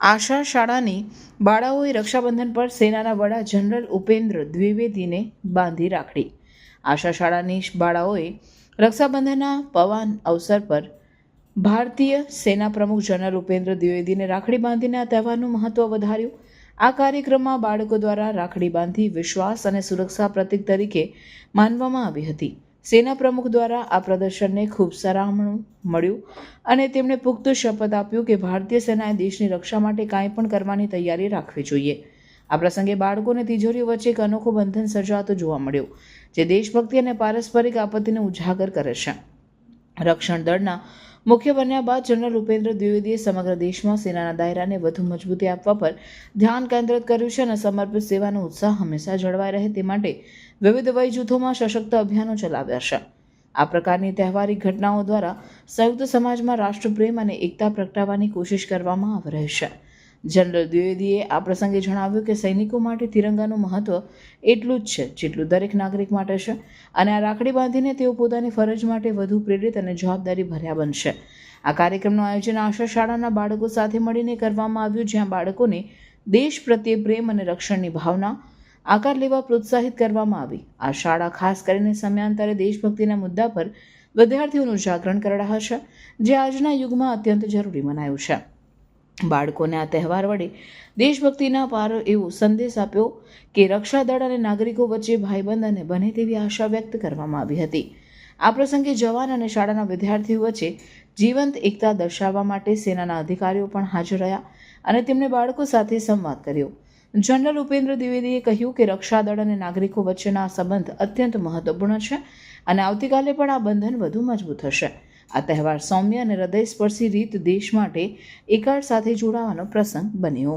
આશા શાળાની બાળાઓએ રક્ષાબંધન પર સેનાના વડા જનરલ ઉપેન્દ્ર દ્વિવેદીને બાંધી રાખડી. આશા શાળાની બાળાઓએ રક્ષાબંધનના પવાન અવસર પર ભારતીય સેના પ્રમુખ જનરલ ઉપેન્દ્ર દ્વિવેદીને રાખડી બાંધીને આ તહેવારનું મહત્વ વધાર્યું. આ કાર્યક્રમમાં બાળકો દ્વારા રાખડી બાંધી વિશ્વાસ અને સુરક્ષા પ્રતીક તરીકે માનવામાં આવી હતી. સેના પ્રમુખ દ્વારા આ પ્રદર્શનને ખૂબ સરાહનું મળ્યું અને તેમણે પુખ્ત શપથ આપ્યું કે ભારતીય સેનાએ દેશની રક્ષા માટે કાંઈ પણ કરવાની તૈયારી રાખવી જોઈએ. આ પ્રસંગે બાળકોને તિજોરીઓ વચ્ચે એક અનોખો બંધન સર્જાતો જોવા મળ્યો, જે દેશભક્તિ અને પારસ્પરિક આપત્તિને ઉજાગર કરે છે. રક્ષણ દળના મુખ્ય બન્યા બાદ જનરલ ઉપેન્દ્ર દ્વિવેદીએ સમગ્ર દેશમાં સેનાના દાયરાને વધુ મજબૂતી આપવા પર ધ્યાન કેન્દ્રિત કર્યું છે અને સમર્પિત સેવાનો ઉત્સાહ હંમેશા જળવાઈ રહે તે માટે વિવિધ વય જૂથોમાં સશક્ત અભિયાનો ચલાવ્યા છે. આ પ્રકારની તહેવારી ઘટનાઓ દ્વારા સંયુક્ત સમાજમાં રાષ્ટ્રપ્રેમ અને એકતા પ્રગટાવવાની કોશિશ કરવામાં આવી રહી છે. જનરલ દ્વિવેદીએ આ પ્રસંગે જણાવ્યું કે સૈનિકો માટે તિરંગાનું મહત્વ એટલું જ છે જેટલું દરેક નાગરિક માટે છે અને આ રાખડી બાંધીને તેઓ પોતાની ફરજ માટે વધુ પ્રેરિત અને જવાબદારી ભર્યા બનશે. આ કાર્યક્રમનું આયોજન આશા શાળાના બાળકો સાથે મળીને કરવામાં આવ્યું, જ્યાં બાળકોને દેશ પ્રત્યે પ્રેમ અને રક્ષણની ભાવના આકાર લેવા પ્રોત્સાહિત કરવામાં આવી. આ શાળા ખાસ કરીને સમયાંતરે દેશભક્તિના મુદ્દા પર વિદ્યાર્થીઓનું જાગરણ કરી રહ્યા છે, જે આજના યુગમાં અત્યંત જરૂરી મનાયું છે. બાળકોને આ તહેવાર વડે દેશભક્તિના પારો એવો સંદેશ આપ્યો કે રક્ષા દળ અને નાગરિકો વચ્ચે ભાઈબંધ અને બને તેવી આશા વ્યક્ત કરવામાં આવી હતી. આ પ્રસંગે જવાન અને શાળાના વિદ્યાર્થીઓ વચ્ચે જીવંત એકતા દર્શાવવા માટે સેનાના અધિકારીઓ પણ હાજર રહ્યા અને તેમણે બાળકો સાથે સંવાદ કર્યો. જનરલ ઉપેન્દ્ર દ્વિવેદીએ કહ્યું કે રક્ષા દળ અને નાગરિકો વચ્ચેના આ સંબંધ અત્યંત મહત્વપૂર્ણ છે અને આવતીકાલે પણ આ બંધન વધુ મજબૂત હશે. આ તહેવાર સૌમ્ય અને હૃદયસ્પર્શી રીત દેશ માટે એકાળ સાથે જોડાવાનો પ્રસંગ બન્યો.